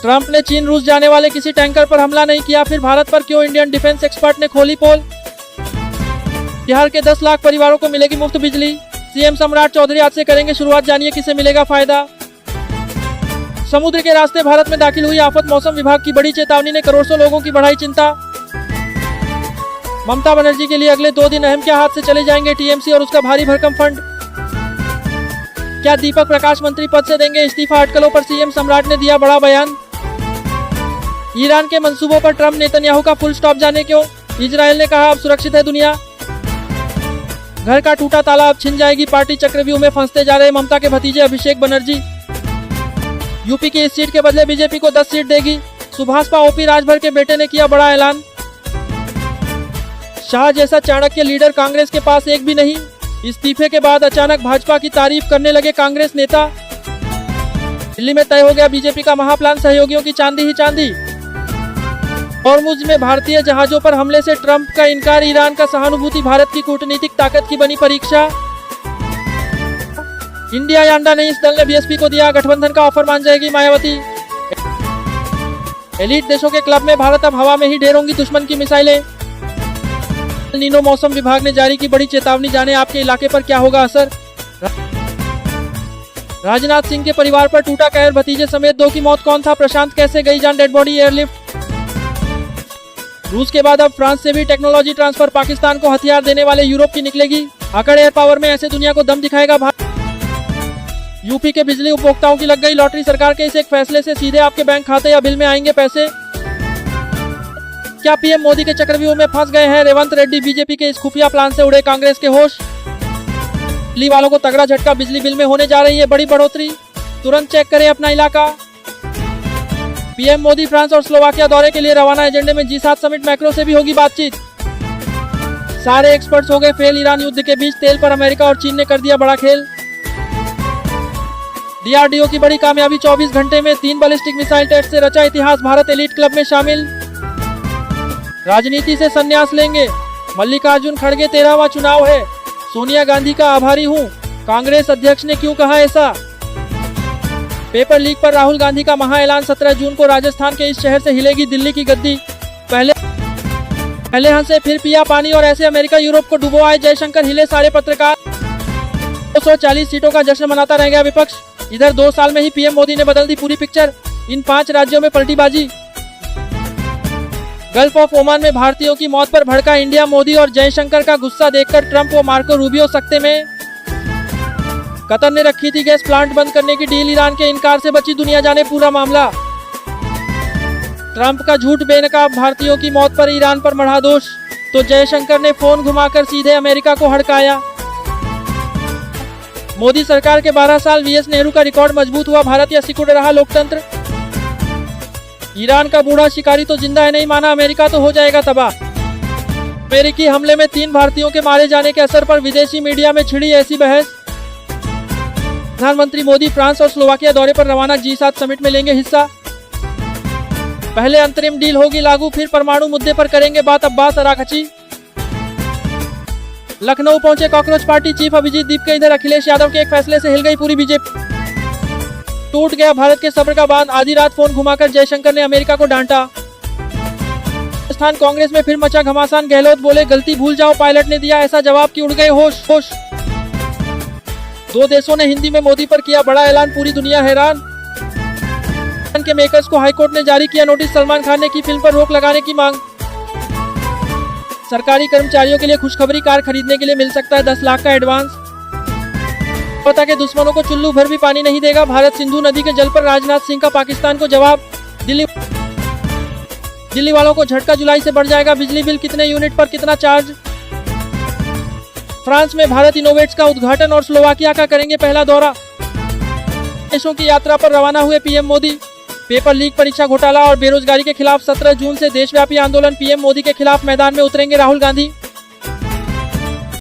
Trump ने चीन रूस जाने वाले किसी टैंकर पर हमला नहीं किया, फिर भारत पर क्यों? इंडियन डिफेंस एक्सपर्ट ने खोली पोल। बिहार के 10 लाख परिवारों को मिलेगी मुफ्त बिजली, सीएम सम्राट चौधरी आज से करेंगे शुरुआत, जानिए किसे मिलेगा फायदा। समुद्र के रास्ते भारत में दाखिल हुई आफत, मौसम विभाग की बड़ी चेतावनी ने करोड़ों लोगों की बढ़ाई चिंता। ममता बनर्जी के लिए अगले 2 दिन अहम, क्या हाथ से चले जाएंगे टीएमसी और उसका भारी भरकम फंड? क्या दीपक प्रकाश मंत्री पद से देंगे इस्तीफा? अटकलों पर सीएम सम्राट ने दिया बड़ा बयान। ईरान के मंसूबों पर ट्रंप नेतन्याहू का फुल स्टॉप, जाने क्यों? इजराइल ने कहा अब सुरक्षित है दुनिया। घर का टूटा ताला अब छिन जाएगी पार्टी, चक्रव्यूह में फंसते जा रहे ममता के भतीजे अभिषेक बनर्जी। यूपी की इस सीट के बदले बीजेपी को 10 सीट देगी, सुभाषपा ओपी राजभर के बेटे ने किया बड़ा ऐलान। शाह जैसा चाणक्य लीडर कांग्रेस के पास एक भी नहीं, इस्तीफे के बाद अचानक भाजपा की तारीफ करने लगे कांग्रेस नेता। दिल्ली में तय हो गया बीजेपी का महाप्लान, सहयोगियों की चांदी ही चांदी। हॉर्मुज में भारतीय जहाजों पर हमले से ट्रंप का इनकार, ईरान का सहानुभूति भारत की कूटनीतिक ताकत की बनी परीक्षा। इंडिया यांडा नहीं, इस दल ने बीएसपी को दिया गठबंधन का ऑफर, मान जाएगी मायावती। एलीट देशों के क्लब में भारत, अब हवा में ही ढेर होंगी दुश्मन की मिसाइलें। नीनो, मौसम विभाग ने जारी की बड़ी चेतावनी, जाने आपके इलाके पर क्या होगा असर। राजनाथ सिंह के परिवार पर टूटा कहर, भतीजे समेत 2 की मौत, कौन था? प्रशांत कैसे गई जान? Dead body airlift. रूस के बाद अब फ्रांस से भी टेक्नोलॉजी ट्रांसफर, पाकिस्तान को हथियार देने वाले यूरोप की निकलेगी आकड़ एयर पावर में, ऐसे दुनिया को दम दिखाएगा भारत। यूपी के बिजली उपभोक्ताओं की लग गई लॉटरी, सरकार के इस एक फैसले से सीधे आपके बैंक खाते या बिल में आएंगे पैसे। क्या पीएम मोदी के चक्रव्यूह में फंस गए हैं रेवंत रेड्डी? बीजेपी के इस खुफिया प्लान से उड़े कांग्रेस के होश। दिल्ली वालों को तगड़ा झटका, बिजली बिल में होने जा रही है बड़ी बढ़ोतरी, तुरंत चेक करें अपना इलाका। पीएम मोदी फ्रांस और स्लोवाकिया दौरे के लिए रवाना, एजेंडे में G7 समिट, मैक्रो से भी होगी बातचीत। सारे एक्सपर्ट्स हो गए फेल, ईरान युद्ध के बीच तेल पर अमेरिका और चीन ने कर दिया बड़ा खेल। डीआरडीओ की बड़ी कामयाबी, 24 घंटे में 3 बैलिस्टिक मिसाइल टेस्ट से रचा इतिहास, भारत एलीट क्लब में शामिल। राजनीति से संन्यास लेंगे मल्लिकार्जुन खड़गे, 13वां चुनाव है, सोनिया गांधी का आभारी हूं, कांग्रेस अध्यक्ष ने क्यों कहा ऐसा? पेपर लीक पर राहुल गांधी का महा ऐलान, 17 जून को राजस्थान के इस शहर से हिलेगी दिल्ली की गद्दी। पहले हंसे फिर पिया पानी और ऐसे अमेरिका यूरोप को डुबो आए जयशंकर, हिले सारे पत्रकार। 240 सीटों का जश्न मनाता रह गया विपक्ष, इधर 2 साल में ही पीएम मोदी ने बदल दी पूरी पिक्चर, इन 5 राज्यों में पलटी बाजी। गल्फ ऑफ ओमान में भारतीयों की मौत पर भड़का इंडिया, मोदी और जयशंकर का गुस्सा देखकर ट्रंप व मार्को रूबियो सकते में। कतर ने रखी थी गैस प्लांट बंद करने की डील, ईरान के इनकार से बची दुनिया, जाने पूरा मामला। ट्रंप का झूठ बेनकाब, भारतीयों की मौत पर ईरान पर मढ़ा दोष, तो जयशंकर ने फोन घुमाकर सीधे अमेरिका को हड़काया। मोदी सरकार के 12 साल, वीएस नेहरू का रिकॉर्ड मजबूत हुआ भारत या सिकुड़ रहा लोकतंत्र। ईरान का बूढ़ा शिकारी तो जिंदा है, नहीं माना अमेरिका तो हो जाएगा तबाह। अमेरिकी हमले में 3 भारतीयों के मारे जाने के असर पर विदेशी मीडिया में छिड़ी ऐसी बहस। प्रधानमंत्री मोदी फ्रांस और स्लोवाकिया दौरे पर रवाना, G7 समिट में लेंगे हिस्सा। पहले अंतरिम डील होगी लागू, फिर परमाणु मुद्दे पर करेंगे बात, अब्बास अरागची। लखनऊ पहुंचे कॉकरोच पार्टी चीफ अभिजीत दीप के, इधर अखिलेश यादव के एक फैसले से हिल गई पूरी बीजेपी। टूट गया भारत के सब्र का बांध, आधी रात फोन घुमाकर जयशंकर ने अमेरिका को डांटा। राजस्थान कांग्रेस में फिर मचा घमासान, गहलोत बोले गलती भूल जाओ, पायलट ने दिया ऐसा जवाब कि उड़ गए होश। 2 देशों ने हिंदी में मोदी पर किया बड़ा ऐलान, पूरी दुनिया हैरान। के मेकर्स को हाईकोर्ट ने जारी किया नोटिस, सलमान खान ने की फिल्म पर रोक लगाने की मांग। सरकारी कर्मचारियों के लिए खुशखबरी, कार खरीदने के लिए मिल सकता है 10 लाख का एडवांस। पता के दुश्मनों को चुल्लू भर भी पानी नहीं देगा भारत, सिंधु नदी के जल पर राजनाथ सिंह का पाकिस्तान को जवाब। दिल्ली वालों को झटका, जुलाई से बढ़ जाएगा बिजली बिल, कितने यूनिट पर कितना चार्ज। फ्रांस में भारत इनोवेट्स का उद्घाटन और स्लोवाकिया का करेंगे पहला दौरा। देशों की यात्रा पर रवाना हुए पीएम मोदी। पेपर लीक, परीक्षा घोटाला और बेरोजगारी के खिलाफ 17 जून से देशव्यापी आंदोलन, पीएम मोदी के खिलाफ मैदान में उतरेंगे राहुल गांधी।